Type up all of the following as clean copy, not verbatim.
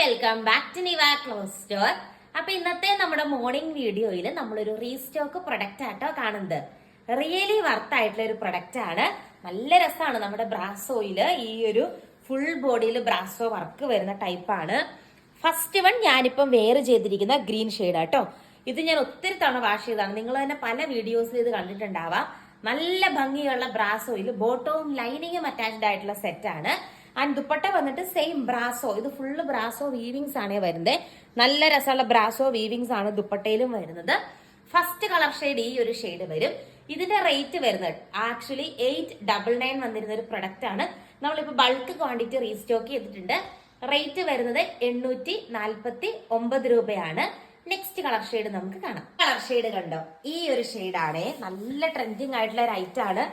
Welcome back to Niva cloth store. അപ്പൊ ഇന്നത്തെ നമ്മുടെ മോർണിംഗ് വീഡിയോയിൽ നമ്മളൊരു റീസ്റ്റോക്ക് പ്രൊഡക്റ്റ് ആട്ടോ കാണുന്നത്. റിയലി വർത്ത് ആയിട്ടുള്ള ഒരു പ്രൊഡക്റ്റ് ആണ്. നല്ല രസമാണ്. നമ്മുടെ ബ്രാസോയില് ഈ ഒരു ഫുൾ ബോഡിയിൽ ബ്രാസോ വർക്ക് വരുന്ന ടൈപ്പാണ്. ഫസ്റ്റ് വൺ ഞാനിപ്പം വെയർ ചെയ്തിരിക്കുന്ന ഗ്രീൻ ഷെയ്ഡ് ആട്ടോ. ഇത് ഞാൻ ഒത്തിരി തവണ വാഷ് ചെയ്തതാണ്. നിങ്ങൾ തന്നെ പല വീഡിയോസിൽ ഇത് കണ്ടിട്ടുണ്ടാവാം. നല്ല ഭംഗിയുള്ള ബ്രാസോയിൽ ബോട്ടവും ലൈനിങ്ങും അറ്റാച്ച്ഡ് ആയിട്ടുള്ള സെറ്റ് ആണ്. ആൻഡ് ദുപ്പട്ട വന്നിട്ട് സെയിം ബ്രാസോ. ഇത് ഫുള്ള് ബ്രാസോ വീവിങ്സ് ആണ് വരുന്നത്. നല്ല രസമുള്ള ബ്രാസോ വീവിങ്സ് ആണ് ദുപ്പട്ടയിലും വരുന്നത്. ഫസ്റ്റ് കളർ ഷെയ്ഡ് ഈ ഒരു ഷെയ്ഡ് വരും. ഇതിന്റെ റേറ്റ് വരുന്നത് ആക്ച്വലി 899 വന്നിരുന്ന ഒരു പ്രൊഡക്റ്റ് ആണ്. നമ്മളിപ്പോ ബൾക്ക് ക്വാണ്ടിറ്റി റീസ്റ്റോക്ക് ചെയ്തിട്ടുണ്ട്. റേറ്റ് വരുന്നത് 849 രൂപയാണ്. നെക്സ്റ്റ് കളർ ഷെയ്ഡ് നമുക്ക് കാണാം. കളർ ഷെയ്ഡ് കണ്ടോ, ഈ ഒരു ഷെയ്ഡാണ്. നല്ല ട്രെൻഡിങ് ആയിട്ടുള്ള ഒരു ഐറ്റം ആണ്.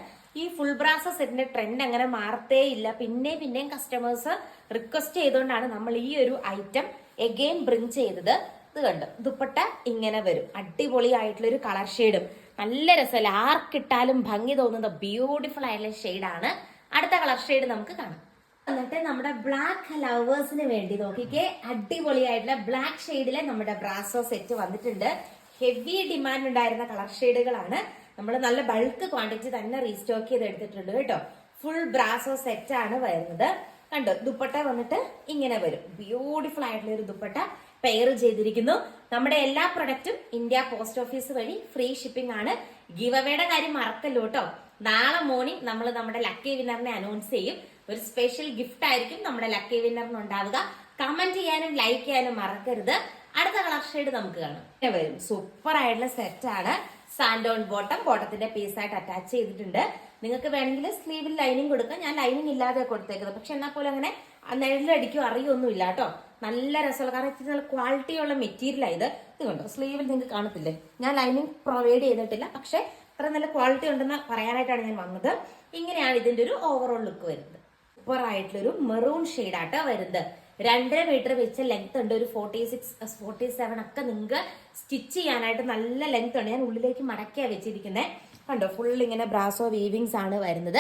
ഈ ഫുൾ ബ്രാസോ സെറ്റിന്റെ ട്രെൻഡ് അങ്ങനെ മാറത്തേ ഇല്ല. പിന്നെയും കസ്റ്റമേഴ്സ് റിക്വസ്റ്റ് ചെയ്തുകൊണ്ടാണ് നമ്മൾ ഈ ഒരു ഐറ്റം എഗെയിൻ ബ്രിങ് ചെയ്തത്. ഇത് കണ്ടോ, ദുപ്പട്ട ഇങ്ങനെ വരും. അടിപൊളി ആയിട്ടുള്ള ഒരു കളർ ഷെയ്ഡും നല്ല രസമല്ല, ആർക്കിട്ടാലും ഭംഗി തോന്നുന്ന ബ്യൂട്ടിഫുൾ ആയിട്ടുള്ള ഷെയ്ഡാണ്. അടുത്ത കളർ ഷെയ്ഡ് നമുക്ക് കാണാം. എന്നിട്ട് നമ്മുടെ ബ്ലാക്ക് ലവേഴ്സിന് വേണ്ടി നോക്കിക്കേ, അടിപൊളിയായിട്ടുള്ള ബ്ലാക്ക് ഷെയ്ഡിലെ നമ്മുടെ ബ്രാസോ സെറ്റ് വന്നിട്ടുണ്ട്. ഹെവി ഡിമാൻഡ് ഉണ്ടായിരുന്ന കളർ ഷെയ്ഡുകളാണ്. നമ്മൾ നല്ല ബൾക്ക് ക്വാണ്ടിറ്റി തന്നെ റീസ്റ്റോക്ക് ചെയ്ത് എടുത്തിട്ടുണ്ട് കേട്ടോ. ഫുൾ ബ്രാസോ സെറ്റ് ആണ് വരുന്നത്. കണ്ടോ, ദുപ്പട്ട വന്നിട്ട് ഇങ്ങനെ വരും. ബ്യൂട്ടിഫുൾ ആയിട്ടുള്ള ഒരു ദുപ്പട്ട പെയർ ചെയ്തിരിക്കുന്നു. നമ്മുടെ എല്ലാ പ്രൊഡക്റ്റും ഇന്ത്യ പോസ്റ്റ് ഓഫീസ് വഴി ഫ്രീ ഷിപ്പിംഗ് ആണ്. ഗിവ് അവയുടെ കാര്യം മറക്കല്ലോ കേട്ടോ. നാളെ മോർണിംഗ് നമ്മൾ നമ്മുടെ ലക്കി വിന്നറിനെ അനൗൺസ് ചെയ്യും. ഒരു സ്പെഷ്യൽ ഗിഫ്റ്റ് ആയിരിക്കും നമ്മുടെ ലക്കി വിന്നറിന് ഉണ്ടാവുക. കമന്റ് ചെയ്യാനും ലൈക്ക് ചെയ്യാനും മറക്കരുത്. അടുത്ത കളർ ഷെയ്ഡ് നമുക്ക് കാണാം. വരും സൂപ്പർ ആയിട്ടുള്ള സെറ്റ് ആണ്. സാൻഡോൺ ബോട്ടത്തിന്റെ പീസായിട്ട് അറ്റാച്ച് ചെയ്തിട്ടുണ്ട്. നിങ്ങൾക്ക് വേണമെങ്കിൽ സ്ലീവിൽ ലൈനിങ് കൊടുക്കാം. ഞാൻ ലൈനിങ് ഇല്ലാതെ കൊടുത്തേക്കുന്നത്. പക്ഷെ എന്നാൽ പോലും അങ്ങനെ നെഴലടിക്കോ അറിയൊന്നും ഇല്ല കേട്ടോ. നല്ല രസമുള്ള, കാരണം ഇത്തിരി നല്ല ക്വാളിറ്റിയുള്ള മെറ്റീരിയൽ ആയത്. ഇത് കണ്ടോ, സ്ലീവിൽ നിങ്ങൾക്ക് കാണത്തില്ലേ, ഞാൻ ലൈനിങ് പ്രൊവൈഡ് ചെയ്തിട്ടില്ല. പക്ഷെ അത്ര നല്ല ക്വാളിറ്റി ഉണ്ടെന്ന് പറയാനായിട്ടാണ് ഞാൻ വന്നത്. ഇങ്ങനെയാണ് ഇതിന്റെ ഒരു ഓവറോൾ ലുക്ക് വരുന്നത്. സൂപ്പർ ആയിട്ടുള്ളൊരു മെറൂൺ ഷെയ്ഡ് ആട്ടോ വരുന്നത്. 2.5 മീറ്റർ വെച്ച ലെങ്ത് ഉണ്ട്. ഒരു 46, 47 ഒക്കെ നിങ്ങൾക്ക് സ്റ്റിച്ച് ചെയ്യാനായിട്ട് നല്ല ലെങ്ത് ഉണ്ട്. ഞാൻ ഉള്ളിലേക്ക് മടക്കിയാ വെച്ചിരിക്കുന്നത്. കണ്ടോ, ഫുൾ ഇങ്ങനെ ബ്രാസോ വീവിങ്സ് ആണ് വരുന്നത്.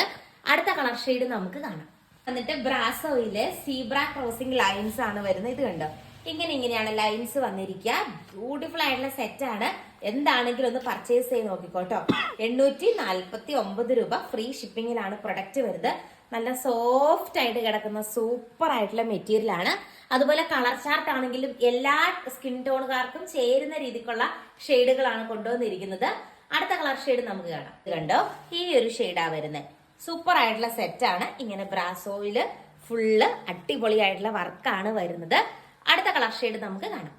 അടുത്ത കളർ ഷെയ്ഡ് നമുക്ക് കാണാം. എന്നിട്ട് ബ്രാസോയിലെ സീബ്ര ക്രോസിംഗ് ലൈൻസ് ആണ് വരുന്നത്. ഇത് കണ്ടോ, ഇങ്ങനെയാണ് ലൈൻസ് വന്നിരിക്കുക. ബ്യൂട്ടിഫുൾ ആയിട്ടുള്ള സെറ്റ് ആണ്. എന്താണെങ്കിലും ഒന്ന് പർച്ചേസ് ചെയ്ത് നോക്കിക്കോട്ടോ. 849 രൂപ ഫ്രീ ഷിപ്പിംഗിലാണ് പ്രൊഡക്റ്റ് വരുന്നത്. നല്ല സോഫ്റ്റ് ആയിട്ട് കിടക്കുന്ന സൂപ്പർ ആയിട്ടുള്ള മെറ്റീരിയൽ ആണ്. അതുപോലെ കളർ ചാർട്ട് ആണെങ്കിലും എല്ലാ സ്കിൻ ടോണുകാർക്കും ചേരുന്ന രീതിക്കുള്ള ഷെയ്ഡുകളാണ് കൊണ്ടുവന്നിരിക്കുന്നത്. അടുത്ത കളർ ഷെയ്ഡ് നമുക്ക് കാണാം. ഇത് കണ്ടോ, ഈ ഒരു ഷെയ്ഡാ വരുന്നത്. സൂപ്പർ ആയിട്ടുള്ള സെറ്റ് ആണ്. ഇങ്ങനെ ബ്രാസോയില് ഫുള്ള് അടിപൊളിയായിട്ടുള്ള വർക്കാണ് വരുന്നത്. അടുത്ത കളർ ഷെയ്ഡ് നമുക്ക് കാണാം.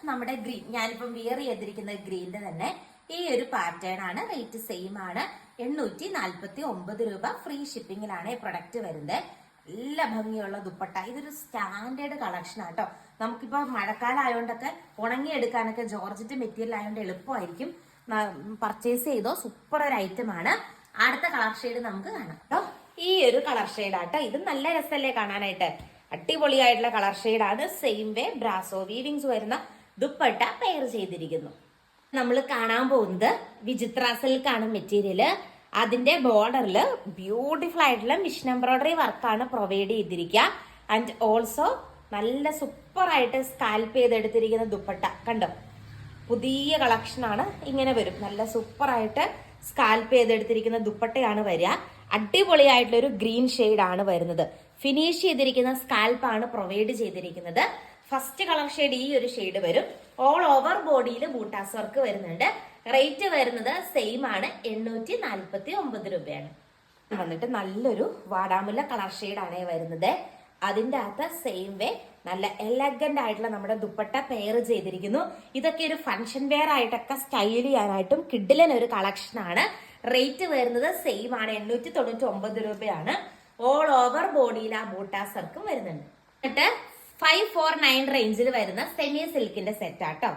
നമ്മുടെ ഗ്രീൻ, ഞാനിപ്പം വിയർ ചെയ്തിരിക്കുന്ന ഗ്രീനിന്റെ തന്നെ ഈ ഒരു പാറ്റേൺ ആണ്. റേറ്റ് സെയിം ആണ്. 849 രൂപ ഫ്രീ ഷിപ്പിംഗിലാണ് ഈ പ്രൊഡക്റ്റ് വരുന്നത്. നല്ല ഭംഗിയുള്ള ദുപ്പട്ട. ഇതൊരു സ്റ്റാൻഡേർഡ് കളക്ഷൻ ആട്ടോ. നമുക്കിപ്പോ മഴക്കാലം ആയതുകൊണ്ടൊക്കെ ഉണങ്ങിയെടുക്കാനൊക്കെ ജോർജറ്റ് മെറ്റീരിയൽ ആയതുകൊണ്ട് എളുപ്പമായിരിക്കും. പർച്ചേസ് ചെയ്തോ, സൂപ്പർ ഒരു ഐറ്റം ആണ്. അടുത്ത കളർ ഷെയ്ഡ് നമുക്ക് കാണാം കേട്ടോ. ഈ ഒരു കളർ ഷെയ്ഡ് ആട്ടോ. ഇത് നല്ല രസമല്ലേ കാണാനായിട്ട്. അടിപൊളിയായിട്ടുള്ള കളർ ഷെയ്ഡാണ്. സെയിം വേ ബ്രാസോ വീവിങ്സ് വരുന്ന ദുപ്പട്ട പെയർ ചെയ്തിരിക്കുന്നു. നമ്മൾ കാണാൻ പോകുന്നത് വിചിത്ര സിൽക്കാണ് മെറ്റീരിയല്. അതിന്റെ ബോർഡറിൽ ബ്യൂട്ടിഫുൾ ആയിട്ടുള്ള മിഷൻ എംബ്രോയിഡറി വർക്കാണ് പ്രൊവൈഡ് ചെയ്തിരിക്കുക. ആൻഡ് ഓൾസോ നല്ല സൂപ്പർ ആയിട്ട് സ്കാൽപ്പ് ചെയ്തെടുത്തിരിക്കുന്ന ദുപ്പട്ട കണ്ടോ, പുതിയ കളക്ഷൻ ആണ്. ഇങ്ങനെ വരും. നല്ല സൂപ്പർ ആയിട്ട് സ്കാൽപ്പ് ചെയ്തെടുത്തിരിക്കുന്ന ദുപ്പട്ടയാണ് വരിക. അടിപൊളിയായിട്ടുള്ള ഒരു ഗ്രീൻ ഷെയ്ഡ് ആണ് വരുന്നത്. ഫിനിഷ് ചെയ്തിരിക്കുന്ന സ്കാൽപ്പാണ് പ്രൊവൈഡ് ചെയ്തിരിക്കുന്നത്. ഫസ്റ്റ് കളർ ഷെയ്ഡ് ഈ ഒരു ഷെയ്ഡ് വരും. ഓൾ ഓവർ ബോഡിയിൽ ബൂട്ടാസ് വർക്ക് വരുന്നുണ്ട്. റേറ്റ് വരുന്നത് സെയിം ആണ്. 849 രൂപയാണ്. വന്നിട്ട് നല്ലൊരു വാടാമുല്ല കളർ ഷെയ്ഡാണ് വരുന്നത്. അതിൻ്റെ അകത്ത് സെയിം വേ നല്ല എലഗന്റ് ആയിട്ടുള്ള നമ്മുടെ ദുപ്പട്ട പെയർ ചെയ്തിരിക്കുന്നു. ഇതൊക്കെ ഒരു ഫംഗ്ഷൻ വെയർ ആയിട്ടൊക്കെ സ്റ്റൈൽ ചെയ്യാനായിട്ടും കിഡിലൻ ഒരു കളക്ഷൻ ആണ്. റേറ്റ് വരുന്നത് സെയിം ആണ്. 899 രൂപയാണ്. ഓൾ ഓവർ ബോഡിയിൽ ആ ബൂട്ടാസ് വർക്കും വരുന്നുണ്ട്. എന്നിട്ട് 549 റേഞ്ചിൽ വരുന്ന സെമി സിൽക്കിന്റെ സെറ്റ് ആട്ടോ.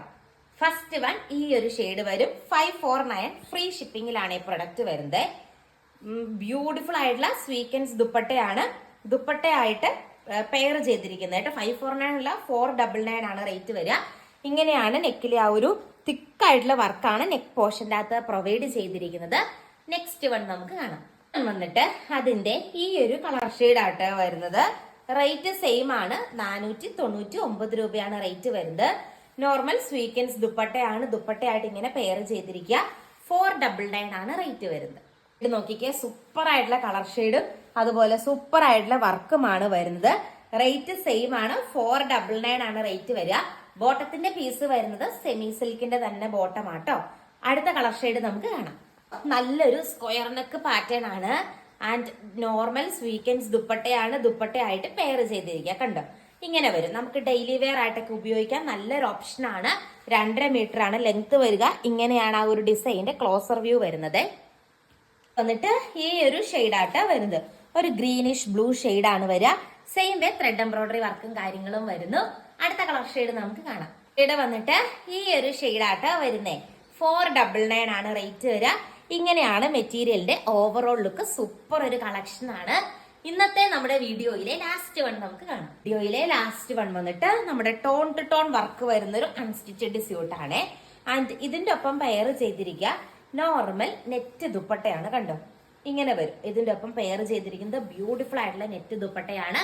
ഫസ്റ്റ് വൺ ഈ ഒരു ഷെയ്ഡ് വരും. 549 ഫ്രീ ഷിപ്പിംഗിലാണ് ഈ പ്രൊഡക്റ്റ് വരുന്നത്. ബ്യൂട്ടിഫുൾ ആയിട്ടുള്ള സ്വീക്കൻസ് ദുപ്പട്ടയാണ്. ദുപ്പട്ടയായിട്ട് പെയർ ചെയ്തിരിക്കുന്നത് കേട്ടോ. 549 അല്ല, 499 ആണ് റേറ്റ് വരിക. ഇങ്ങനെയാണ് നെക്കിലെ ആ ഒരു തിക്കായിട്ടുള്ള വർക്കാണ് നെക്ക് പോർഷന്റെ അകത്ത് പ്രൊവൈഡ് ചെയ്തിരിക്കുന്നത്. നെക്സ്റ്റ് വൺ നമുക്ക് കാണാം. വന്നിട്ട് അതിന്റെ ഈ ഒരു കളർ ഷെയ്ഡ് ആട്ടോ വരുന്നത്. റേറ്റ് സെയിം ആണ്, 499 രൂപയാണ് റേറ്റ് വരുന്നത്. നോർമൽ സ്വീക്കൻസ് ദുപ്പട്ടയാണ്, ദുപ്പട്ടയായിട്ട് ഇങ്ങനെ പെയർ ചെയ്തിരിക്കുക. 499 ആണ് റേറ്റ് വരുന്നത്. ഇത് നോക്കിക്കേ, സൂപ്പർ ആയിട്ടുള്ള കളർ ഷെയ്ഡും അതുപോലെ സൂപ്പർ ആയിട്ടുള്ള വർക്കുമാണ് വരുന്നത്. റേറ്റ് സെയിം ആണ്, 499 ആണ് റേറ്റ് വരിക. ബോട്ടത്തിന്റെ പീസ് വരുന്നത് സെമി സിൽക്കിന്റെ തന്നെ ബോട്ടം ആട്ടോ. അടുത്ത കളർ ഷെയ്ഡ് നമുക്ക് കാണാം. നല്ലൊരു സ്ക്വയർ നെക്ക് പാറ്റേൺ ആണ് ആൻഡ് നോർമൽ സ്വീക്കൻസ് ദുപ്പട്ടയാണ്, ദുപ്പട്ടയായിട്ട് പെയർ ചെയ്തിരിക്കുക. കണ്ടോ, ഇങ്ങനെ വരും. നമുക്ക് ഡെയിലി വെയർ ആയിട്ടൊക്കെ ഉപയോഗിക്കാൻ നല്ലൊരു ഓപ്ഷൻ ആണ്. 2.5 മീറ്റർ ആണ് ലെങ്ത് വരിക. ഇങ്ങനെയാണ് ആ ഒരു ഡിസൈനിന്റെ ക്ലോസർ വ്യൂ വരുന്നത്. വന്നിട്ട് ഈ ഒരു ഷെയ്ഡായിട്ട് വരുന്നത് ഒരു ഗ്രീനിഷ് ബ്ലൂ ഷെയ്ഡാണ് വരിക. സെയിം വേ ത്രെഡ് എംബ്രോയിഡറി വർക്കും കാര്യങ്ങളും വരുന്നു. അടുത്ത കളർ ഷെയ്ഡ് നമുക്ക് കാണാം. ഷെയ്ഡ് വന്നിട്ട് ഈ ഒരു ഷെയ്ഡായിട്ട് വരുന്നേ. 499 ആണ് റേറ്റ് വരിക. ഇങ്ങനെയാണ് മെറ്റീരിയലിന്റെ ഓവറോൾ ലുക്ക്. സൂപ്പർ ഒരു കളക്ഷൻ ആണ്. ഇന്നത്തെ നമ്മുടെ വീഡിയോയിലെ ലാസ്റ്റ് വൺ നമുക്ക് കാണാം. വീഡിയോയിലെ ലാസ്റ്റ് വൺ വന്നിട്ട് നമ്മുടെ ടോൺ ടു ടോൺ വർക്ക് വരുന്ന ഒരു അൺസ്റ്റിച്ചഡ് സ്യൂട്ട് ആണ്. ആൻഡ് ഇതിന്റെ ഒപ്പം പെയർ ചെയ്തിരിക്കുക നോർമൽ നെറ്റ് ദുപ്പട്ടയാണ്. കണ്ടോ, ഇങ്ങനെ വരും. ഇതിന്റെ ഒപ്പം പെയർ ചെയ്തിരിക്കുന്നത് ബ്യൂട്ടിഫുൾ ആയിട്ടുള്ള നെറ്റ് ദുപ്പട്ടയാണ്.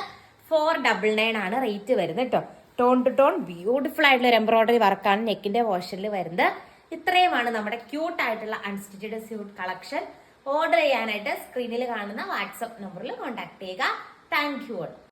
499 ആണ് റേറ്റ് വരുന്നത് കേട്ടോ. ടോൺ ടു ടോൺ ബ്യൂട്ടിഫുൾ ആയിട്ടുള്ള ഒരു എംബ്രോയിഡറി വർക്കാണ് നെക്കിന്റെ പോർഷനിൽ വരുന്നത്. ഇത്രയുമാണ് നമ്മുടെ ക്യൂട്ട് ആയിട്ടുള്ള അൺസ്റ്റിച്ചഡ് സ്യൂട്ട് കളക്ഷൻ. ഓർഡർ ചെയ്യാനായിട്ട് സ്ക്രീനിൽ കാണുന്ന വാട്സ്ആപ്പ് നമ്പറിൽ കോൺടാക്ട് ചെയ്യുക. Thank you all.